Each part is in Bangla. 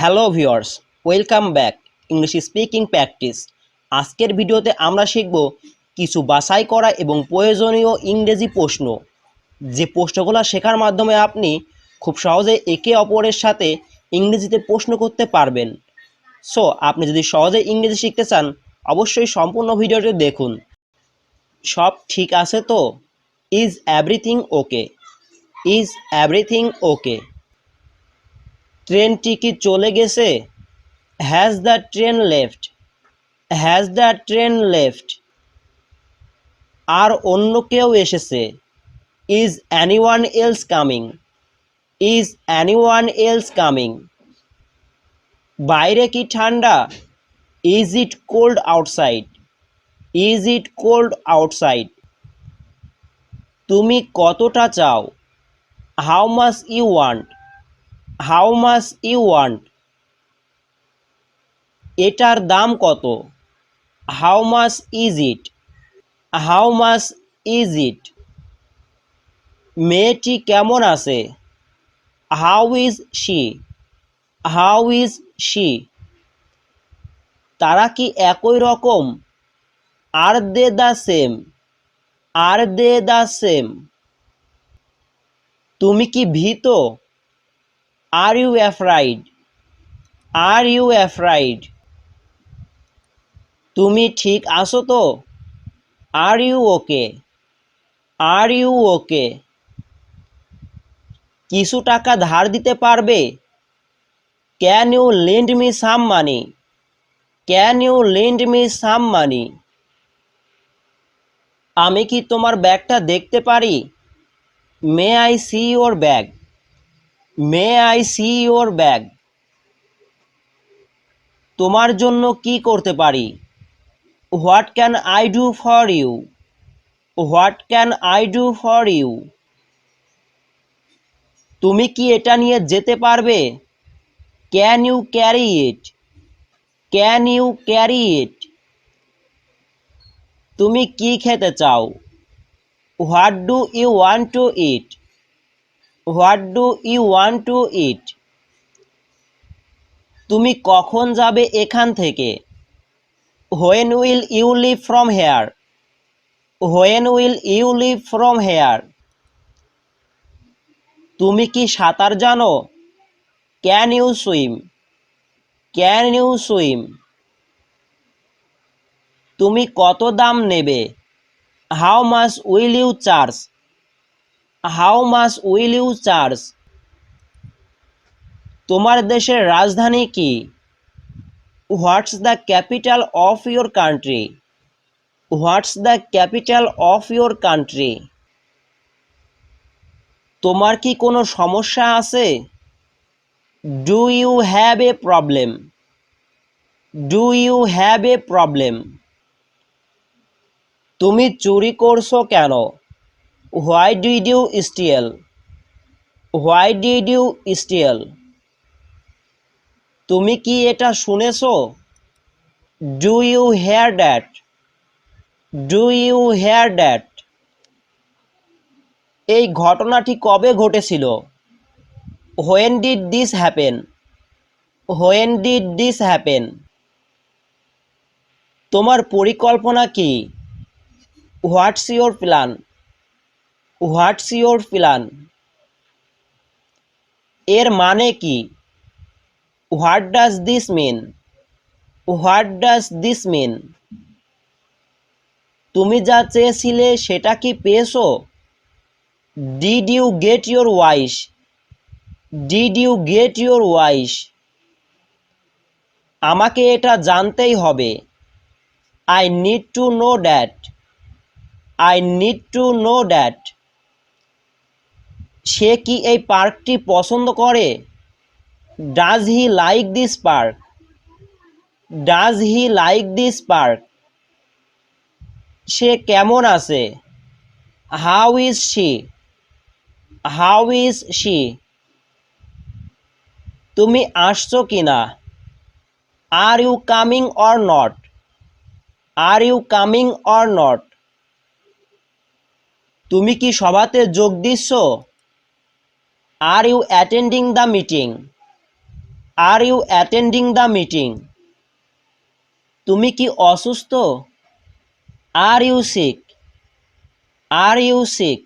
Hello viewers, welcome back English speaking practice. আজকের ভিডিওতে আমরা শিখব কিছু বাছাই করা এবং প্রয়োজনীয় ইংরেজি প্রশ্ন, যে প্রশ্নগুলো শেখার মাধ্যমে আপনি খুব সহজে একে অপরের সাথে ইংরেজিতে প্রশ্ন করতে পারবেন। সো আপনি যদি সহজে ইংরেজি শিখতে চান, অবশ্যই সম্পূর্ণ ভিডিওটি দেখুন। সব ঠিক আছে তো? Is everything okay? Is everything okay? ট্রেনটি কি চলে গেছে? Has the train left? Has the train left? আর অন্য কেউ এসেছে? Is anyone else coming? Is anyone else coming? বাইরে কি ঠান্ডা? Is it cold outside? Is it cold outside? তুমি কতটা চাও? How much you want? How much you want? এটার দাম কত? How much is it? How much is it? মেয়েটি কেমন আছে? How is she? How is she? তারা কি একই রকম? Are they the same? Are they the same? তুমি কি ভীত? Are you afraid? Are you afraid? তুমি ঠিক আছো তো? Are you okay? Are you okay? কিছু টাকা ধার দিতে পারবে? Can you lend me some money? Can you lend me some money? আমি কি তোমার ব্যাগটা দেখতে পারি? May I see your bag? May I see your bag? তোমার জন্য কি করতে পারি? What can I do for you? What can I do for you? তুমি কি এটা নিয়ে যেতে পারবে? Can you carry it? Can you carry it? তুমি কি খেতে চাও? What do you want to eat? What do you want to eat? তুমি কখন যাবে এখান থেকে? When will you leave from here? When will you leave from here? তুমি কি সাঁতার জানো? Can you swim? Can you swim? তুমি কত দাম নেবে? How much will you charge? How much will you charge? তোমার দেশের রাজধানী কি? What's the capital of your country? What's the capital of your country? তোমার কি কোনো সমস্যা আছে? Do you have a problem? Do you have a problem? তুমি চুরি করছো কেন? Why did you steal? Why did you steal? তুমি কি এটা শুনেছো? Do you hear that? Do you hear that? এই ঘটনাটি কবে ঘটেছিল? When did this happen? When did this happen? তোমার পরিকল্পনা কি? What's your plan? What's your plan? এর মানে কি? What does this mean? What does this mean? তুমি যা চেয়েছিলে সেটা কি পেয়েছো? Did you get your wish? Did you get your wish? আমাকে এটা জানতেই হবে। I need to know that. I need to know that. সে কি এই পার্কটি পছন্দ করে? Does he like this park? Does he like this park? সে কেমন আছে? How is she? How is she? তুমি আসছো কি না? Are you coming or not? Are you coming or not? তুমি কি সভাতে যোগ দিচ্ছ? Are you attending the meeting? Are you attending the meeting? তুমি কি অসুস্থ? Are you sick? Are you sick?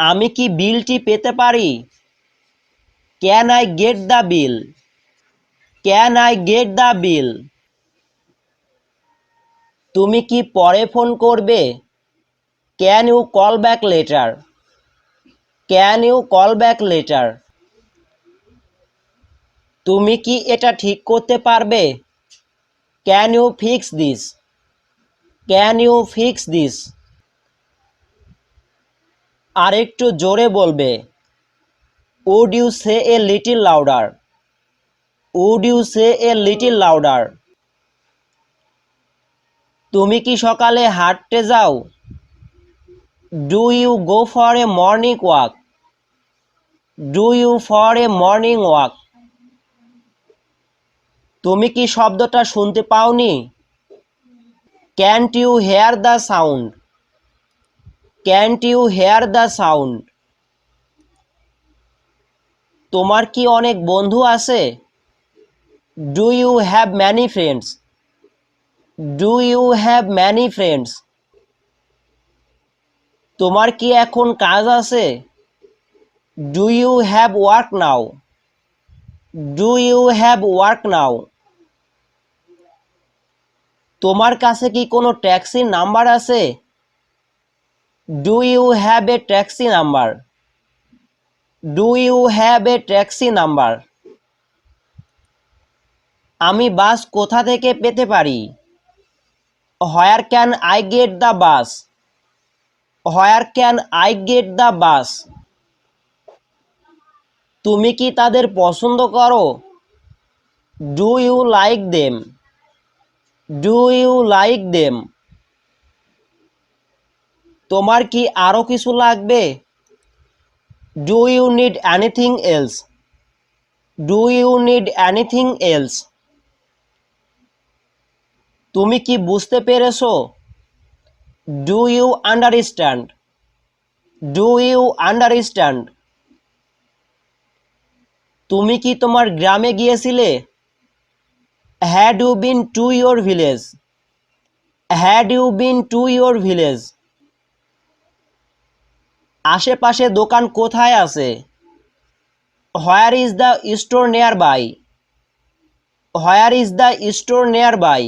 আমি কি বিলটি পেতে পারি? Can I get the bill? Can I get the bill? তুমি কি পরে ফোন করবে? Can you call back later? Can you call back later? তুমি কি এটা ঠিক করতে পারবে? Can you fix this? Can you fix this? আরেকটু জোরে বলবে। Would you say a little louder? Would you say a little louder? তুমি কি সকালে হাঁটতে যাও? Do you go for a morning walk? Do you for a morning walk? তুমি কি শব্দটা শুনতে পাওনি? Can't you hear the sound? Can't you hear the sound? তোমার কি অনেক বন্ধু আছে? Do you have many friends? Do you have many friends? তোমার কি এখন কাজ আছে? Do you have work now? Do you have work now? তোমার কাছে কি কোনো ট্যাক্সির নাম্বার আছে? Do you have a taxi number? Do you have a taxi number? আমি বাস কোথা থেকে পেতে পারি? Where can I get the bus? Where can I get the bus? তুমি কি তাদের পছন্দ করো? Do you like them? Do you like them? তোমার কি আরো কিছু লাগবে? Do you need anything else? Do you need anything else? তুমি কি বুঝতে পেরেছো? Do you understand? Do you understand? তুমি কি তোমার গ্রামে গিয়েছিলে? Had you been to your village? Had you been to your village? আশেপাশে দোকান কোথায় আছে? Where is the store nearby? Where is the store nearby?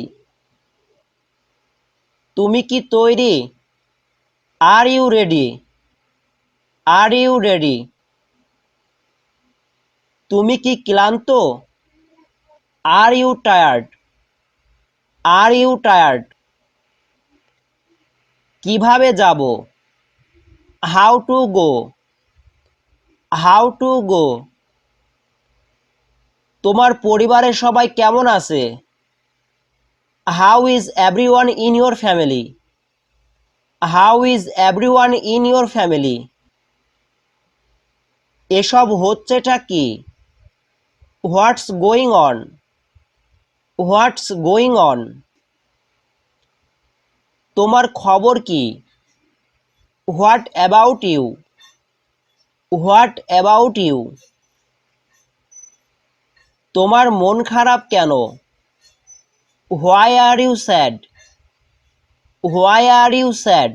তুমি কি তৈরি? Are you ready? Are you ready? তুমি কি ক্লান্ত? Are you tired? Are you tired? কিভাবে যাব? How to go? How to go? তোমার পরিবারের সবাই কেমন আছে? How is everyone in your family? How is everyone in your family? এসব হচ্ছেটা কি? What's going on? What's going on? তোমার খবর কি? What about you? What about you? তোমার মন খারাপ কেন? Why are you sad? Why are you sad?